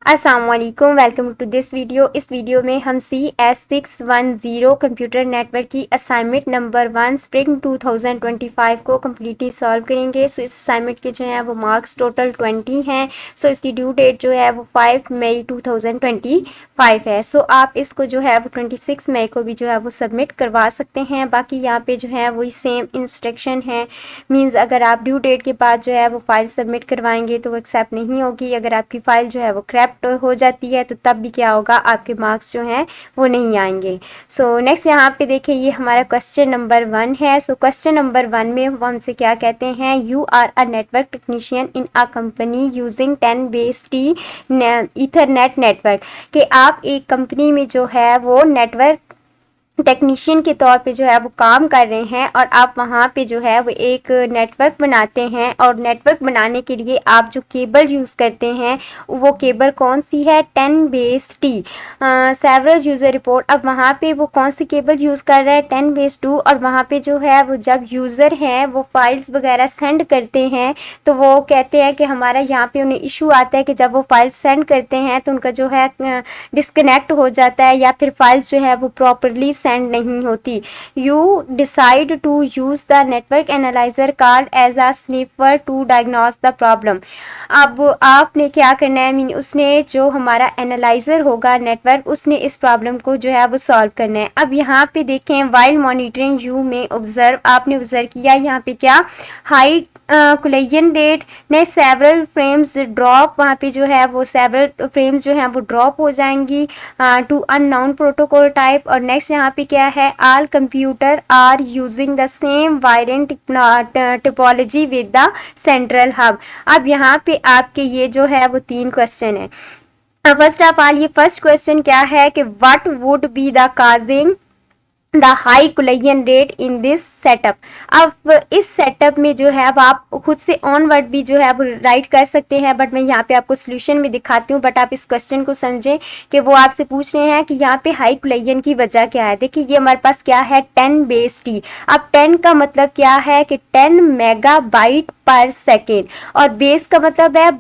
अस्सलाम वालेकुम, welcome to this video. इस वीडियो में हम CS610 कंप्यूटर नेटवर्क की असाइनमेंट नंबर 1 स्प्रिंग 2025 को कम्प्लीटली सॉल्व करेंगे। सो इस असाइनमेंट के जो है वो मार्क्स टोटल 20 हैं। सो इसकी ड्यू डेट जो है वो 5 मई 2025 है। सो आप इसको जो है वो 26 मई को भी जो है वो सबमिट करवा सकते हैं। बाकी यहाँ पे जो है वही सेम इंस्ट्रक्शन है। मीन्स अगर आप ड्यू डेट के बाद जो है वो फाइल सबमिट करवाएंगे तो वो एक्सेप्ट नहीं होगी। अगर आपकी फ़ाइल जो है वो क्रैप्ट हो जाती है तो तब भी क्या होगा, आपके मार्क्स जो हैं वो नहीं आएंगे। सो नेक्स्ट यहाँ पे देखिए, ये हमारा क्वेश्चन नंबर 1 है। सो क्वेश्चन नंबर 1 में वो हमसे क्या कहते हैं, you are a network technician in a company using 10 base T Ethernet network. कि आप एक कंपनी में जो है वो नेटवर्क टेक्नीशियन के तौर पे जो है वो काम कर रहे हैं और आप वहाँ पे जो है वो एक नेटवर्क बनाते हैं। और नेटवर्क बनाने के लिए आप जो केबल यूज़ करते हैं वो केबल कौन सी है, 10 base T several user report. अब वहाँ पे वो कौन सी केबल यूज़ कर रहा है, 10 बेस 2। और वहाँ पे जो है वो जब यूज़र हैं वो फाइल्स वगैरह सेंड करते हैं तो वो कहते हैं कि हमारा यहाँ पे उन्हें इशू आता है कि जब वो फाइल्स सेंड करते हैं तो उनका जो है डिस्कनेक्ट हो जाता है या फिर फाइल्स जो है वो प्रॉपरली सेंड नहीं होती। You decide to use the network analyser card as a sniffer to diagnose the problem. अब आपने क्या करना है, मीन उसने जो हमारा एनालाइजर होगा नेटवर्क, उसने इस प्रॉब्लम को जो है वो सॉल्व करना है। अब यहाँ पे देखें, वाइल मॉनिटरिंग यू में ऑब्जर्व, आपने ऑब्जर्व किया यहाँ पे क्या, हाई कोलिजन रेट ने सेवरल फ्रेम्स ड्रॉप, वहाँ पे जो है वो सेवरल फ्रेम्स जो है वो ड्रॉप हो जाएंगी टू अननोन प्रोटोकॉल टाइप। और नेक्स्ट यहाँ पे क्या है, all computer are using the same variant topology with the central hub. अब यहाँ पे आपके ये जो है वो 3 क्वेश्चन है। फर्स्ट ऑफ ऑल, ये फर्स्ट क्वेश्चन क्या है कि what would be the causing the high collision rate in this setup. अब इस सेटअप में जो है अब आप खुद से ऑन वर्ड भी जो है वो राइट कर सकते हैं, बट मैं यहाँ पे आपको सोल्यूशन में दिखाती हूँ। बट आप इस क्वेश्चन को समझें कि वो आपसे पूछ रहे हैं कि यहाँ पे हाई कोलिजन की वजह क्या है। देखिए ये हमारे पास क्या है, 10 बेस टी। अब 10 का मतलब क्या है कि 10 मेगाबाइट पर सेकेंड, और बेस का मतलब है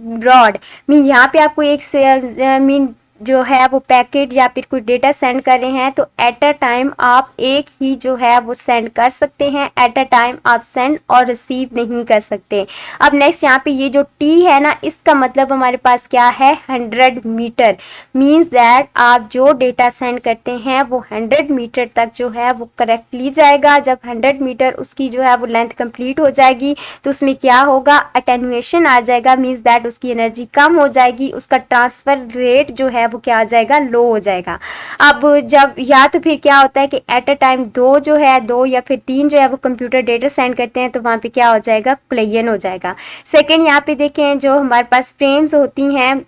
ब्रॉड मीन यहाँ पे आपको एक से मीन जो है वो पैकेट या फिर कोई डेटा सेंड कर रहे हैं तो एट अ टाइम आप एक ही जो है वो सेंड कर सकते हैं। एट अ टाइम आप सेंड और रिसीव नहीं कर सकते। अब नेक्स्ट यहाँ पे ये जो टी है ना, इसका मतलब हमारे पास क्या है, 100 मीटर। मीन्स दैट आप जो डेटा सेंड करते हैं वो 100 मीटर तक जो है वो करेक्टली जाएगा। जब 100 मीटर उसकी जो है वो लेंथ कंप्लीट हो जाएगी तो उसमें क्या होगा, अटेन्यूएशन आ जाएगा। मीन्स दैट उसकी एनर्जी कम हो जाएगी, उसका ट्रांसफर रेट जो है वो क्या आ जाएगा, लो हो जाएगा। अब जब या तो फिर क्या होता है कि एट अ टाइम दो या फिर 3 जो है वो कंप्यूटर डेटा सेंड करते हैं तो वहाँ पे क्या हो जाएगा, कोलिजन हो जाएगा। सेकेंड यहाँ पे देखें, जो हमारे पास फ्रेम्स होती हैं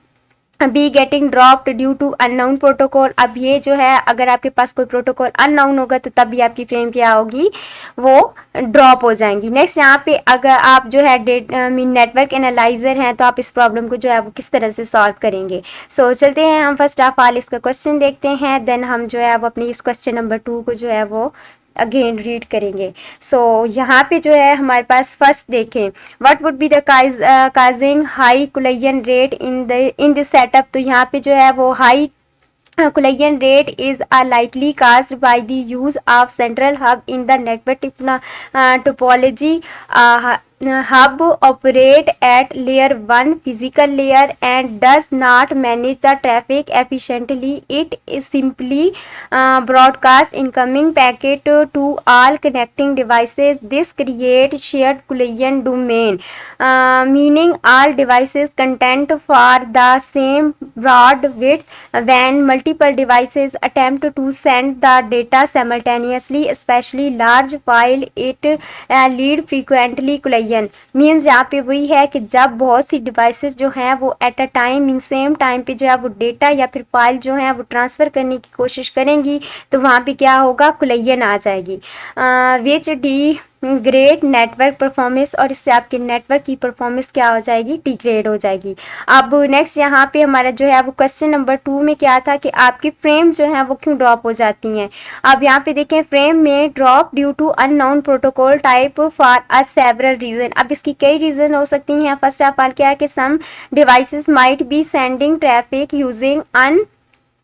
be getting dropped due to unknown protocol. अब ये जो है अगर आपके पास कोई प्रोटोकॉल अननोन होगा तो तब भी आपकी फ्रेम क्या होगी, वो ड्रॉप हो जाएंगी। नेक्स्ट यहाँ पे अगर आप जो है नेटवर्क एनालाइजर हैं तो आप इस प्रॉब्लम को जो है वो किस तरह से सॉल्व करेंगे। सो चलते हैं हम फर्स्ट ऑफ ऑल इसका क्वेश्चन देखते हैं, देन हम जो है वो अपनी इस क्वेश्चन नंबर 2 को जो है वो अगेन रीड करेंगे। सो यहाँ पे जो है हमारे पास फर्स्ट देखें, what would be the causing high collision rate in this setup. तो यहाँ पे जो है वो high collision rate is a likely caused by the use of central hub in the network topology. Hub operate at layer 1 physical layer and does not manage the traffic efficiently. It is simply broadcast incoming packet to all connecting devices. This creates shared collision domain, meaning all devices content for the same broad width. When multiple devices attempt to send the data simultaneously, especially large file, it lead frequently collision। Means यहाँ पे वही है कि जब बहुत सी devices जो हैं वो at a time mean same time पे जो है वो डेटा या फिर फाइल जो है वो ट्रांसफ़र करने की कोशिश करेंगी तो वहाँ पे क्या होगा, कोलिजन आ जाएगी। विच डी ग्रेट नेटवर्क परफॉर्मेंस, और इससे आपके नेटवर्क की परफॉर्मेंस क्या हो जाएगी, डिग्रेड हो जाएगी। अब नेक्स्ट यहाँ पे हमारा जो है वो क्वेश्चन नंबर 2 में क्या था कि आपकी फ्रेम जो है वो क्यों ड्रॉप हो जाती हैं। अब यहाँ पे देखें, फ्रेम में drop due to unknown protocol type for a several reason. अब इसकी कई रीजन हो सकती हैं। फर्स्ट ऑफ ऑल क्या है कि some devices might be sending traffic using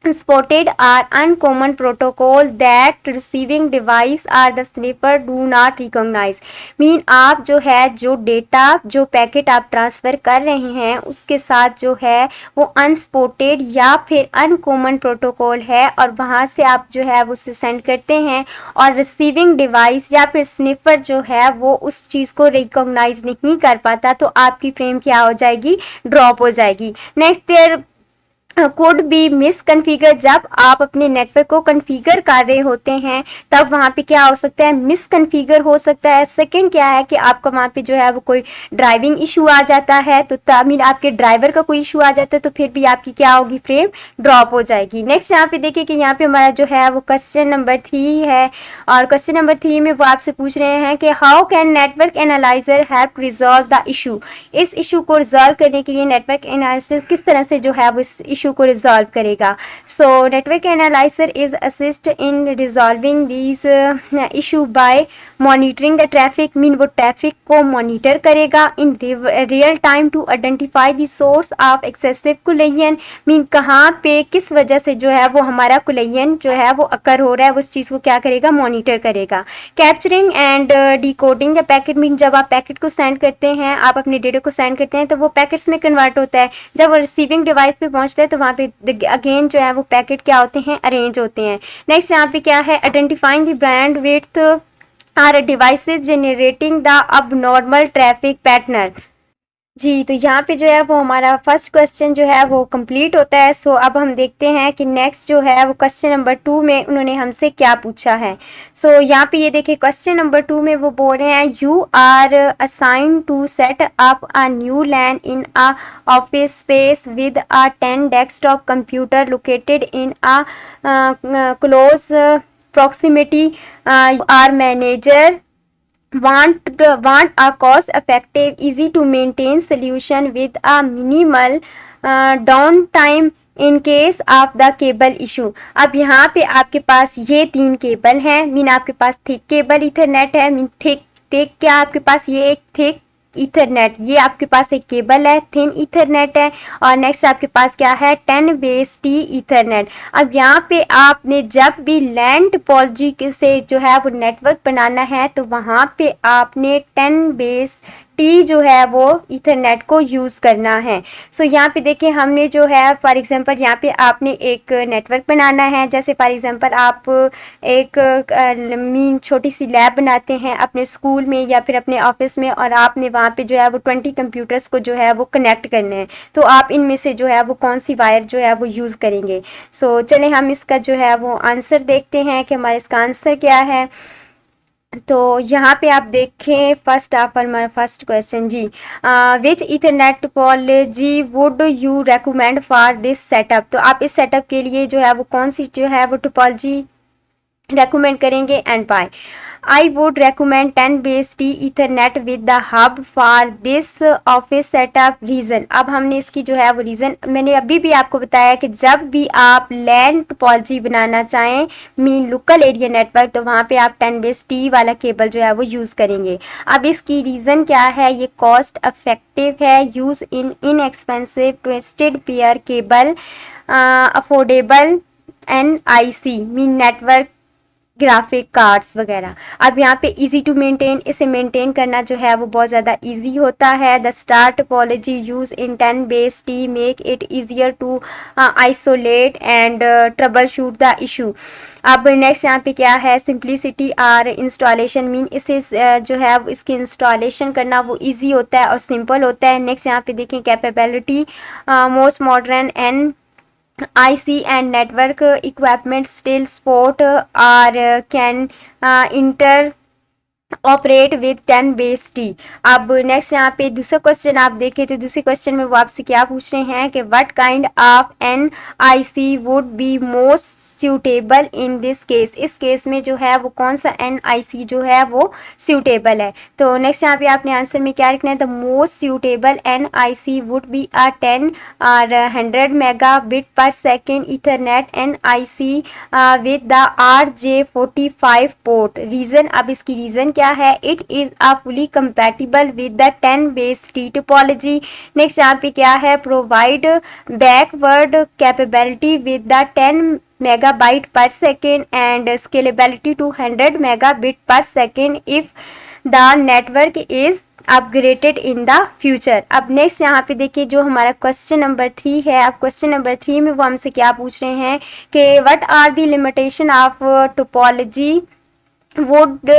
spotted are uncommon protocol that receiving device or the sniffer do not recognize। Mean आप जो है जो डेटा जो पैकेट आप ट्रांसफ़र कर रहे हैं उसके साथ जो है वो अनस्पॉटेड या फिर अनकॉमन प्रोटोकॉल है, और वहाँ से आप जो है वो उसे सेंड करते हैं और रिसीविंग डिवाइस या फिर स्निफर जो है वो उस चीज़ को रिकॉग्नाइज नहीं कर पाता, तो आपकी फ्रेम क्या हो जाएगी, ड्रॉप हो जाएगी। Next there could be misconfigure. जब आप अपने नेटवर्क को कन्फिगर कर रहे होते हैं तब वहाँ पे क्या हो सकता है, मिस कन्फिगर हो सकता है। सेकंड क्या है कि आपका वहाँ पे जो है वो कोई ड्राइविंग इशू आ जाता है, तो तमीन आपके ड्राइवर का कोई इशू आ जाता है तो फिर भी आपकी क्या होगी, फ्रेम ड्रॉप हो जाएगी। नेक्स्ट यहाँ पे देखिए कि यहाँ पे हमारा जो है वो क्वेश्चन नंबर 3 है, और क्वेश्चन नंबर 3 में वो आपसे पूछ रहे हैं कि how can network analyser help resolve the issue. इस इशू को रिजॉल्व करने के लिए नेटवर्क एनालिसिस किस तरह से जो है वो इस इशू को रिजॉल्व करेगा। So network analyser is assist in resolving this issue by monitoring the traffic. Mean वो ट्रैफिक को मॉनिटर करेगा in real time to identify the source of excessive collision. Mean कहाँ पे किस वजह से जो है वो हमारा कुलैयन जो है वो अकर हो रहा है, वो उस चीज़ को क्या करेगा, मॉनिटर करेगा। Capturing and decoding the packet. Mean जब आप पैकेट को सेंड करते हैं, आप अपने डेटा को सेंड करते हैं तो वो पैकेट्स में कन्वर्ट होता है। जब वो रिसीविंग डिवाइस पे पहुंचता है तो वहाँ पे अगेन जो है वो पैकेट क्या होते हैं, अरेंज होते हैं। नेक्स्ट यहाँ पे क्या है, identifying the bandwidth or devices generating the abnormal traffic pattern. जी, तो यहाँ पे जो है वो हमारा फर्स्ट क्वेश्चन जो है वो कंप्लीट होता है। सो अब हम देखते हैं कि नेक्स्ट जो है वो क्वेश्चन नंबर 2 में उन्होंने हमसे क्या पूछा है। सो यहाँ पे ये देखिए क्वेश्चन नंबर 2 में वो बोल रहे हैं you are assign to set up a new LAN in a office space with a 10 desktop computer located in a close proximity. Our manager want a cost effective, easy to maintain solution with a minimal downtime in case of the cable issue. अब यहाँ पे आपके पास ये 3 cable हैं। Mean आपके पास thick cable Ethernet है। Mean thick thick क्या आपके पास ये एक थिक इथरनेट, ये आपके पास एक केबल है, थिन इथरनेट है। और नेक्स्ट आपके पास क्या है, 10 बेस टी इथरनेट। अब यहाँ पे आपने जब भी लैन टोपोलॉजी से जो है वो नेटवर्क बनाना है तो वहाँ पे आपने 10 बेस टी जो है वो इथरनेट को यूज़ करना है। सो यहाँ पे देखिए हमने जो है फॉर एग्जांपल यहाँ पे आपने एक नेटवर्क बनाना है। जैसे फॉर एग्जांपल आप एक मीन छोटी सी लैब बनाते हैं अपने स्कूल में या फिर अपने ऑफिस में, और आपने वहाँ पे जो है वो 20 कंप्यूटर्स को जो है वो कनेक्ट करने हैं, तो आप इनमें से जो है वो कौन सी वायर जो है वो यूज़ करेंगे। सो चलें हम इसका जो है वो आंसर देखते हैं कि हमारा इसका आंसर क्या है। तो यहाँ पे आप देखें फर्स्ट ऑफ ऑल हमारा फर्स्ट क्वेश्चन जी, which Ethernet topology would you recommend for this setup. तो आप इस सेटअप के लिए जो है वो कौन सी जो है वो टोपोलॉजी रेकमेंड करेंगे and why. I would recommend 10 base T Ethernet with the hub for this office setup reason। अब हमने इसकी जो है वो रीज़न मैंने अभी भी आपको बताया कि जब भी आप लैन टोपोलॉजी बनाना चाहें मीन लोकल एरिया नेटवर्क, तो वहाँ पे आप 10 बेस टी वाला केबल जो है वो यूज़ करेंगे। अब इसकी रीज़न क्या है, ये कॉस्ट इफेक्टिव है, use in inexpensive twisted pair cable, affordable NIC mean network graphic cards वगैरह। अब यहाँ पे इजी टू मेंटेन, इसे मेंटेन करना जो है वो बहुत ज़्यादा इजी होता है। The star topology use in 10 base T make it easier to isolate and troubleshoot the issue. अब नेक्स्ट यहाँ पे क्या है, सिंप्लिसिटी आर इंस्टॉलेशन मीन इसे जो है इसकी इंस्टॉलेशन करना वो इजी होता है और सिंपल होता है। नेक्स्ट यहाँ पे देखें capability, most modern and IC and network equipment still support or can operate with 10 base T. अब नेक्स्ट यहाँ पे दूसरा क्वेश्चन आप देखें तो दूसरे क्वेश्चन में वो आपसे क्या पूछ रहे हैं कि what kind of NIC would be most suitable in this case, इस केस में जो है वो कौन सा NIC जो है वो suitable है। तो नेक्स्ट यहाँ पे आपने आंसर में क्या लिखना है, the most suitable NIC would be a 10 or 100 megabit per second Ethernet NIC with the RJ45 port। Reason, अब इसकी रीजन क्या है, it is a fully compatible with the 10 base T topology. Next यहाँ पे क्या है, provide backward capability with the 10 megabyte per second and scalability to 100 megabit per second if the network is upgraded in the future. अब next यहाँ पे देखिए जो हमारा क्वेश्चन नंबर 3 है, अब क्वेश्चन नंबर 3 में वो हमसे क्या पूछ रहे हैं कि what are the limitation of topology would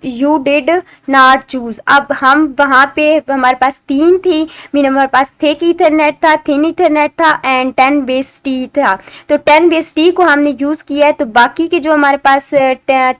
you did not choose. अब हम वहाँ पे हमारे पास 3 थी, मीन हमारे पास थिक ईथरनेट था, थिन ईथरनेट था एंड 10 बेस टी था। तो 10 बेस टी को हमने यूज़ किया है, तो बाकी के जो हमारे पास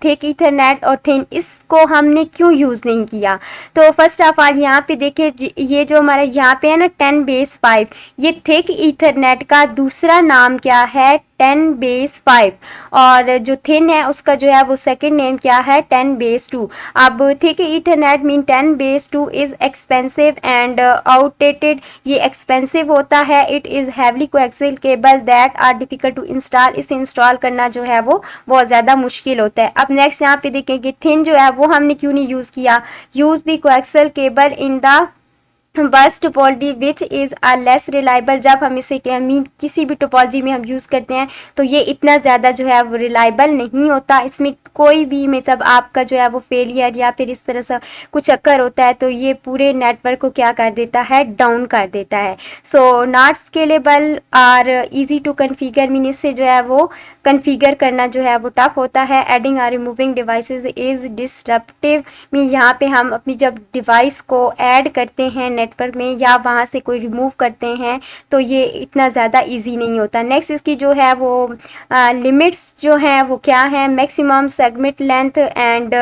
थिक ईथरनेट और थिन, इसको हमने क्यों यूज़ नहीं किया। तो फर्स्ट ऑफ ऑल यहाँ पे देखिए ये जो हमारा यहाँ पे है ना 10 बेस 5, ये थिक ईथरनेट का दूसरा नाम क्या है, 10 बेस 5, और जो थिन है उसका जो है वो सेकंड नेम क्या है, 10 बेस 2। अब thick Ethernet mean 10 base 2 is expensive and outdated, ये एक्सपेंसिव होता है। It is heavily coaxial cable that are difficult to install, इसे इंस्टॉल करना जो है वो बहुत ज़्यादा मुश्किल होता है। अब नेक्स्ट यहाँ पे देखेंगे थिन जो है वो हमने क्यों नहीं यूज़ किया, use the coaxial cable in the bus topology which is a less reliable. जब हम इसे मीन किसी भी टोपोलॉजी में हम यूज़ करते हैं तो ये इतना ज़्यादा जो है वो रिलायबल नहीं होता, इसमें कोई भी मतलब आपका जो है वो फेलियर या फिर इस तरह से कुछ अक्कर होता है तो ये पूरे नेटवर्क को क्या कर देता है, डाउन कर देता है। सो नॉट स्केलेबल और ईजी टू कन्फिगर, मीन इससे जो है वो कन्फिगर करना जो है वो टफ होता है। एडिंग और removing devices is disruptive, mean यहाँ पे हम अपनी जब डिवाइस को ऐड करते हैं नेटवर्क में या वहाँ से कोई रिमूव करते हैं तो ये इतना ज़्यादा इजी नहीं होता। नेक्स्ट इसकी जो है वो लिमिट्स जो हैं वो क्या है, maximum segment length and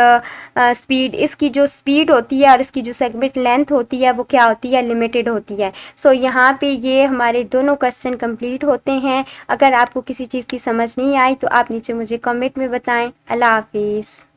speed, इसकी जो स्पीड होती है और इसकी जो सेगमेंट लेंथ होती है वो क्या होती है, लिमिटेड होती है। सो यहाँ पे ये हमारे दोनों क्वेश्चन कंप्लीट होते हैं। अगर आपको किसी चीज़ की समझ नहीं आई तो आप नीचे मुझे कमेंट में बताएं। अल्लाह हाफिज़।